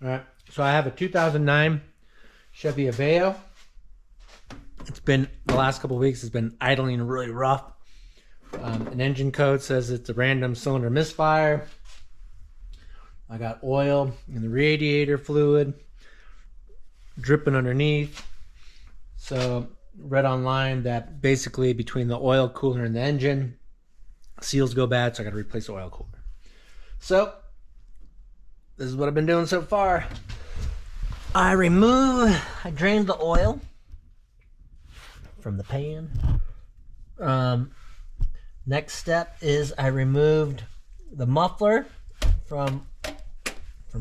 All right, so I have a 2009 Chevy Aveo. It's been, the last couple of weeks, it's been idling really rough. An engine code says it's a random cylinder misfire. I got oil in the radiator fluid dripping underneath. So read online that basically between the oil cooler and the engine, seals go bad, so I got to replace the oil cooler. So this is what I've been doing so far. I drained the oil from the pan. Next step is I removed the muffler from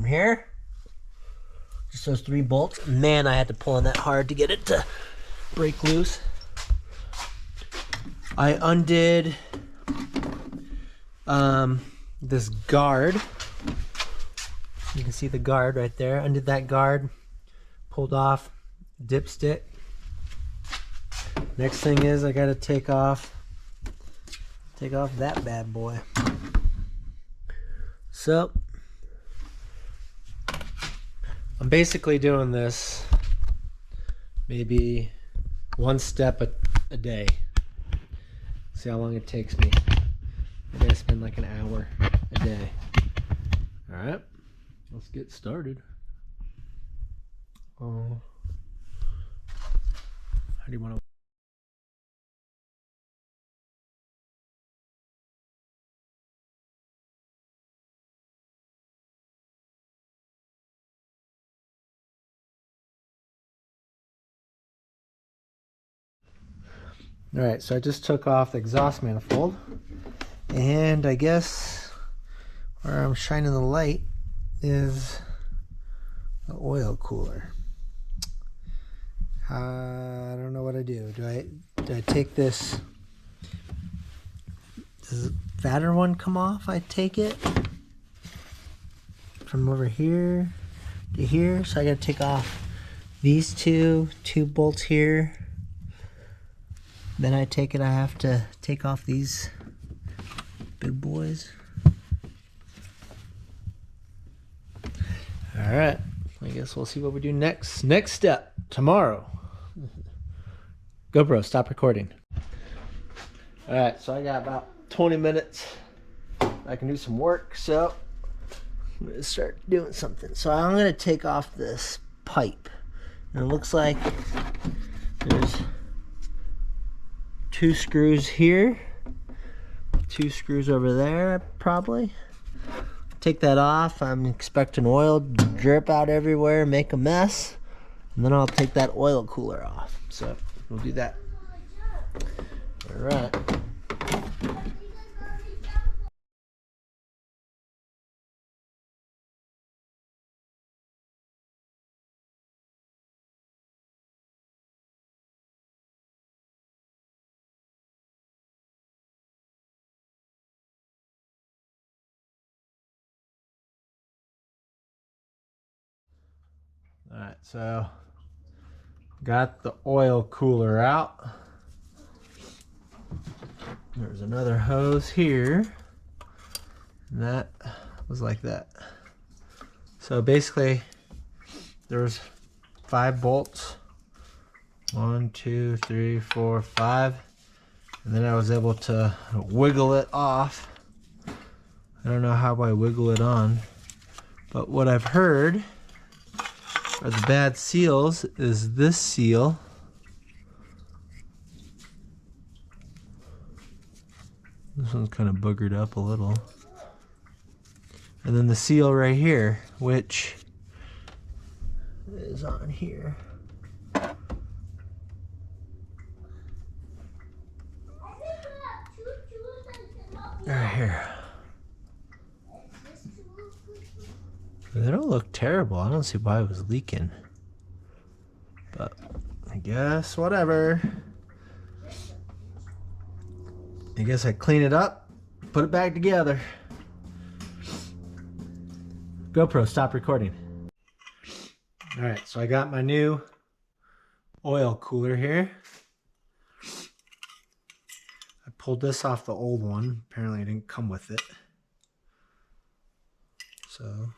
here. Just those 3 bolts. Man, I had to pull on that hard to get it to break loose. I undid this guard. You can see the guard right there. Undid that guard, pulled off dipstick. Next thing is I gotta take off that bad boy. So I'm basically doing this maybe 1 step a day. See how long it takes me. Maybe I spend like an hour a day. All right, let's get started. Oh, how do you want to? All right, so I just took off the exhaust manifold, and I guess where I'm shining the light is the oil cooler. I don't know what I do. Do I take this? Does the fatter one come off? I take it from over here to here, so I got to take off these two bolts here. Then I take it, I have to take off these big boys. All right, I guess we'll see what we do next. Next step, tomorrow. GoPro, stop recording. All right, so I got about 20 minutes. I can do some work, so I'm gonna start doing something. So I'm gonna take off this pipe. And it looks like there's 2 screws here, 2 screws over there, probably. Take that off. I'm expecting oil to drip out everywhere, make a mess, and then I'll take that oil cooler off. So we'll do that. All right. All right, so got the oil cooler out. There's another hose here, and that was like that. So basically, there's 5 bolts. 1, 2, 3, 4, 5, and then I was able to wiggle it off. I don't know how I wiggle it on, but what I've heard are the bad seals is this seal. This one's kind of boogered up a little. And then the seal right here, which is on here. Right here. They don't look terrible. I don't see why it was leaking. But I guess whatever. I guess I clean it up, put it back together. GoPro, stop recording. All right, so I got my new oil cooler here. I pulled this off the old one. Apparently it didn't come with it. So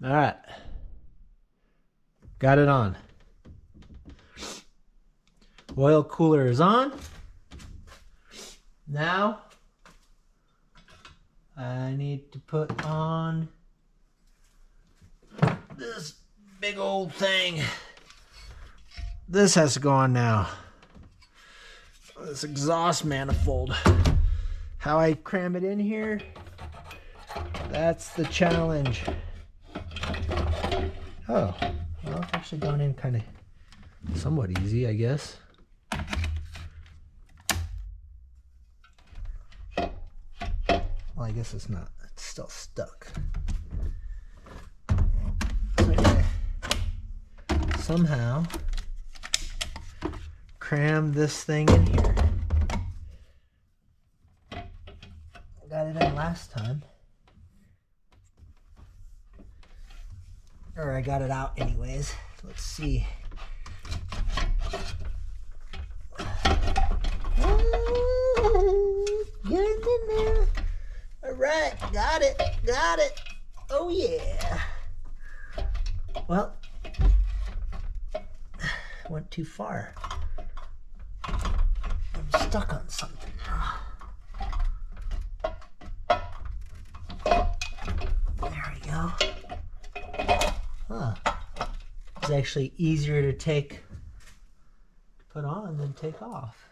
All right. Got it on. Oil cooler is on. Now I need to put on this big old thing. This has to go on now. This exhaust manifold. How I cram it in here, that's the challenge. Oh, well, it's actually gone in kind of somewhat easy, I guess. Well, I guess it's not. It's still stuck. So anyway, somehow cram this thing in here. Got it in last time. Or I got it out anyways. Let's see. Get it in there. All right, got it. Got it. Oh yeah. Well, went too far. I'm stuck on something now. There we go. Huh. It's actually easier to put on than take off.